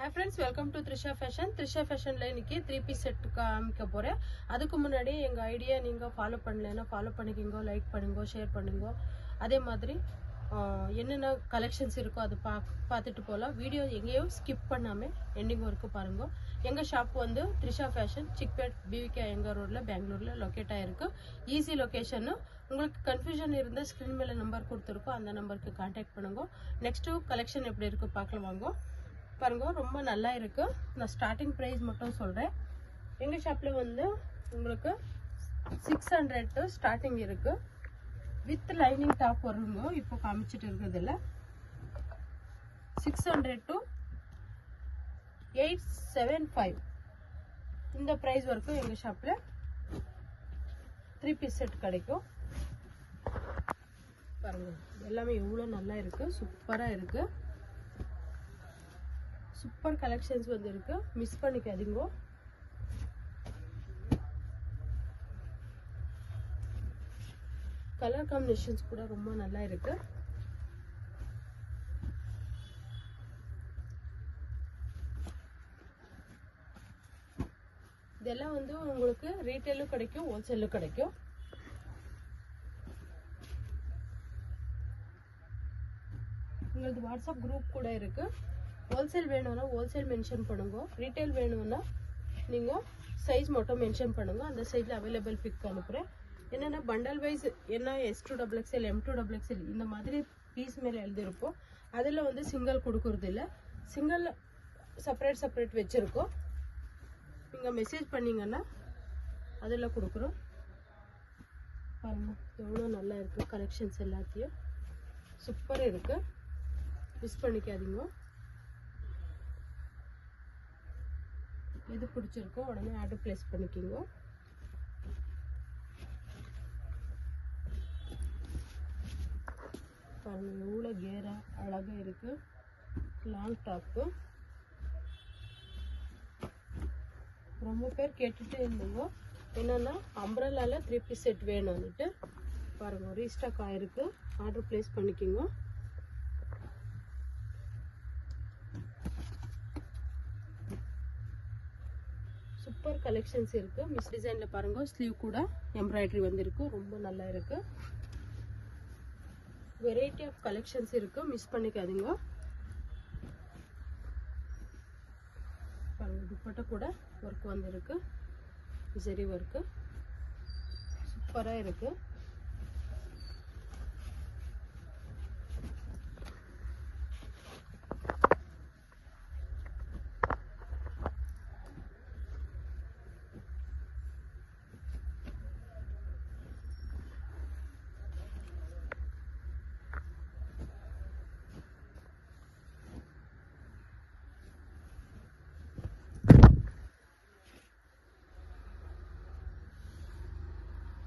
Hi friends, welcome to Trisha Fashion. Trisha Fashion ல இன்னைக்கு 3 piece set காமிக்க போறேன். அதுக்கு முன்னாடி எங்க ஐடியா நீங்க ஃபாலோ பண்ணலனா ஃபாலோ பண்ணிக்கங்க, லைக் பண்ணுங்க, ஷேர் பண்ணுங்க. அதே மாதிரி என்னென்ன கலெக்ஷன்ஸ் இருக்கோ அது பார்த்துட்டு போலாம். வீடியோ எங்கேயும் ஸ்கிப் பண்ணாம எண்டிங் வரைக்கும் பாருங்க. எங்க ஷாப் வந்து த்ரிஷா ஃபேஷன், சிக்பேட் பிவிகே எங்க ரோட்ல பெங்களூர்ல லொகேட் ஆயிருக்கு. Easy location. உங்களுக்கு கன்ஃபியூஷன் இருந்தா ஸ்கிரீன் மேல நம்பர் கொடுத்துருக்கோம், அந்த நம்பருக்கு கான்டாக்ட் பண்ணுங்க. நெக்ஸ்ட் கலெக்ஷன் எப்படி இருக்கு பார்க்கலாம் வாங்க. பாருங்க, ரொம்ப நல்லா இருக்கு. நான் ஸ்டார்டிங் பிரைஸ் மட்டும் சொல்றேன். எங்க ஷாப்ல வந்து உங்களுக்கு 600 டு ஸ்டார்டிங் இருக்கு. வித் லைனிங் டாப் வருங்க. இப்போ காமிச்சிட்டு இருக்கிறதுல 600 டு 875 இந்த பிரைஸ் வரைக்கும் எங்க ஷாப்ல 3 பீஸ் செட் கிடைக்கும். பாருங்க, எல்லாமே எவ்வளவு நல்லா இருக்கு, சூப்பரா இருக்கு. சூப்பர் கலெக்ஷன்ஸ் வந்து இருக்கு, மிஸ் பண்ணிக்காதீங்க. கலர் காம்பினேஷன்ஸ் கூட ரொம்ப நல்லா இருக்கு. இதெல்லாம் வந்து உங்களுக்கு ரீட்டைலும் கிடைக்கும், ஹோல்சேலும் கிடைக்கும். உங்களுக்கு வாட்ஸ்அப் குரூப் கூட இருக்கு. ஹோல்சேல் வேணும்னா ஹோல்சேல் மென்ஷன் பண்ணுங்க, ரீட்டைல் வேணும்னா நீங்க சைஸ் மட்டும் மென்ஷன் பண்ணுங்க, அந்த சைஸ்ல அவைலபிள் பிக் அனுப்புறேன். என்னன்னா பண்டல் வைஸ் என்ன S2XXL M2XXL இந்த மாதிரி பீஸ் மேல எழுதிருப்போம். அதுல வந்து சிங்கிள் கொடுக்கறது இல்ல, சிங்கிள் செப்பரேட் வச்சிருக்கோம். நீங்க மெசேஜ் பண்ணீங்கன்னா அதுல கொடுக்குறோம். பாருங்க எவ்வளவு நல்லா இருக்கு, கலெக்ஷன்ஸ் எல்லாத்தையும் சூப்பரா இருக்கு, மிஸ் பண்ணிக்காதீங்க. எது பிடிச்சிருக்கோ உடனே ஆர்டர் பிளேஸ் பண்ணிக்கோங்க. பாருங்க எவ்வளோ கேரா அழகா இருக்கு. லாங் டாப்பு ரொம்ப பேர் கேட்டுட்டே இருந்தீங்க, என்னன்னா அம்ப்ரெல்லால 3 பீஸ் செட் வேணும்னுட்டு. பாருங்க ரீஸ்டாக் ஆயிருக்கு, ஆர்டர் பிளேஸ் பண்ணிக்கோங்க. சூப்பர் கலெக்ஷன்ஸ் இருக்கு. மிஸ் டிசைன்ல பாருங்க, ஸ்லீவ் கூட எம்ப்ராய்டரி வந்திருக்கு, ரொம்ப நல்லா இருக்கு. வெரைட்டி ஆஃப் கலெக்ஷன்ஸ் இருக்கு, மிஸ் பண்ணிக்காதீங்க. பாருங்க துப்பட்டா கூட ஒர்க் வந்திருக்கு, ஜரி ஒர்க் சூப்பரா இருக்கு.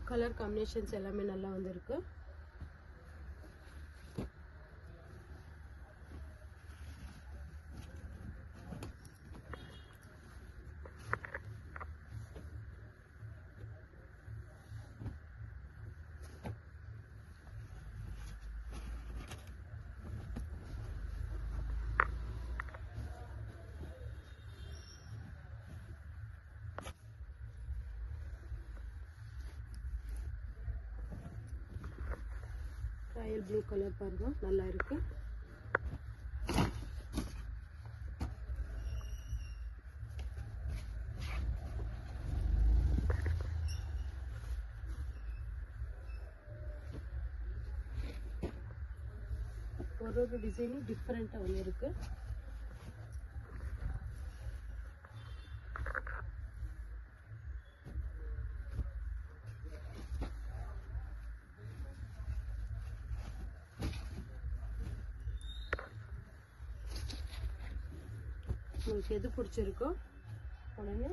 கலர் காம்பினேஷன்ஸ் எல்லாமே நல்லா வந்திருக்கு. ராயல் ப்ளூ கலர் பாருங்க நல்லா இருக்கு. ஒரு டிசைனும் டிஃப்ரெண்டா வந்து இருக்கு. உங்களுக்கு எது பிடிச்சிருக்கோ உடனே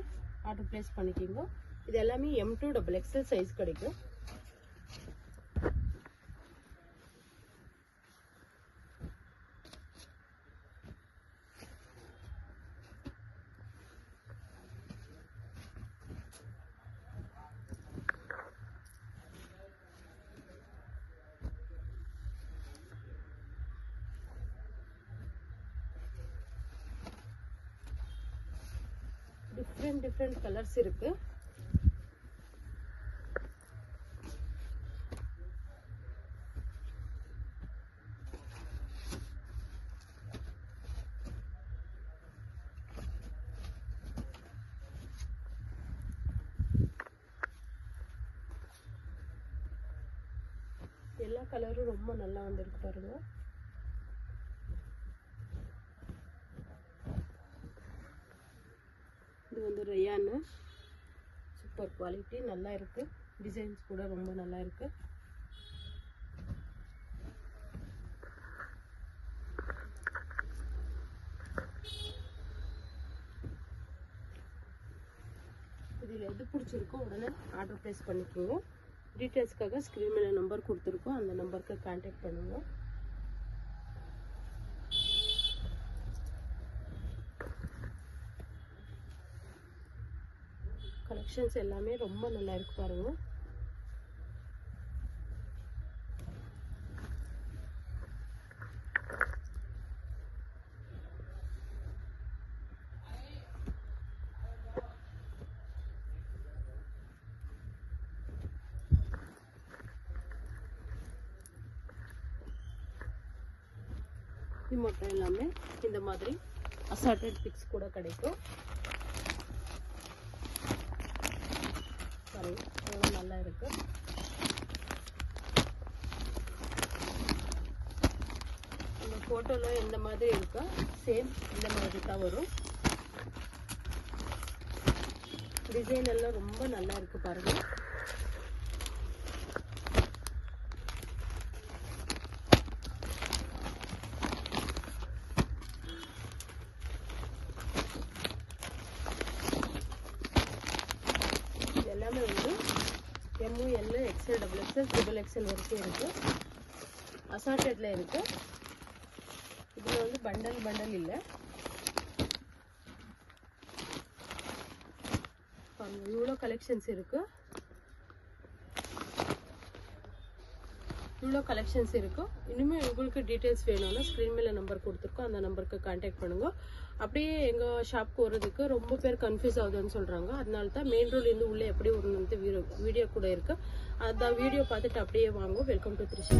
ஆர்டர் பிளேஸ் பண்ணிக்கோங்க. இது எல்லாமே M2XXL சைஸ் கிடைக்கும். டிஃப்ரெண்ட் கலர்ஸ் இருக்கு. எல்லா கலரும் ரொம்ப நல்லா வந்திருக்கு பாருங்க. இது வந்து ரயான், சூப்பர் குவாலிட்டி, நல்லா இருக்கு. டிசைன்ஸ் கூட ரொம்ப நல்லா இருக்கு. இதில் எது பிடிச்சிருக்கோ உடனே ஆர்டர் ப்ளேஸ் பண்ணிக்கோங்க. டீட்டெயில்ஸ்க்காக ஸ்க்ரீன் மேலே நம்பர் கொடுத்துருக்கோம், அந்த நம்பருக்கு கான்டாக்ட் பண்ணுங்க. கலெக்ஷன்ஸ் எல்லாமே ரொம்ப நல்லா இருக்கு பாருங்க. இது மட்டும் எல்லாமே இந்த மாதிரி அசார்டட் பிக்ஸ் கூட கிடைக்கும். பாருங்க நல்லா இருக்கு. இந்த போட்டோல எந்த மாதிரி இருக்கா சேம் இந்த மாதிரி தான் வரும். டிசைன் எல்லாம் ரொம்ப நல்லா இருக்கு பாருங்க. எல்லாமே வந்து ML, XL, XXL, XXL வரைக்கும் இருக்கு. அசார்டட்ல இருக்கு. இதுல வந்து பண்டல் இல்லை. இவ்வளோ கலெக்ஷன்ஸ் இருக்கு. இனிமே உங்களுக்கு டீட்டெயில்ஸ் வேணும்னா ஸ்க்ரீன் மேல நம்பர் கொடுத்துருக்கோம், அந்த நம்பருக்கு கான்டாக்ட் பண்ணுங்க. அப்படியே எங்க ஷாப்க்கு வர்றதுக்கு ரொம்ப பேர் கன்ஃபியூஸ் ஆகுதுன்னு சொல்றாங்க. அதனால தான் மெயின் ரோட்ல இருந்து உள்ளே எப்படி ஒரு வீடியோ கூட இருக்கு. அந்த வீடியோ பார்த்துட்டு அப்படியே வாங்க. Welcome to Trichy.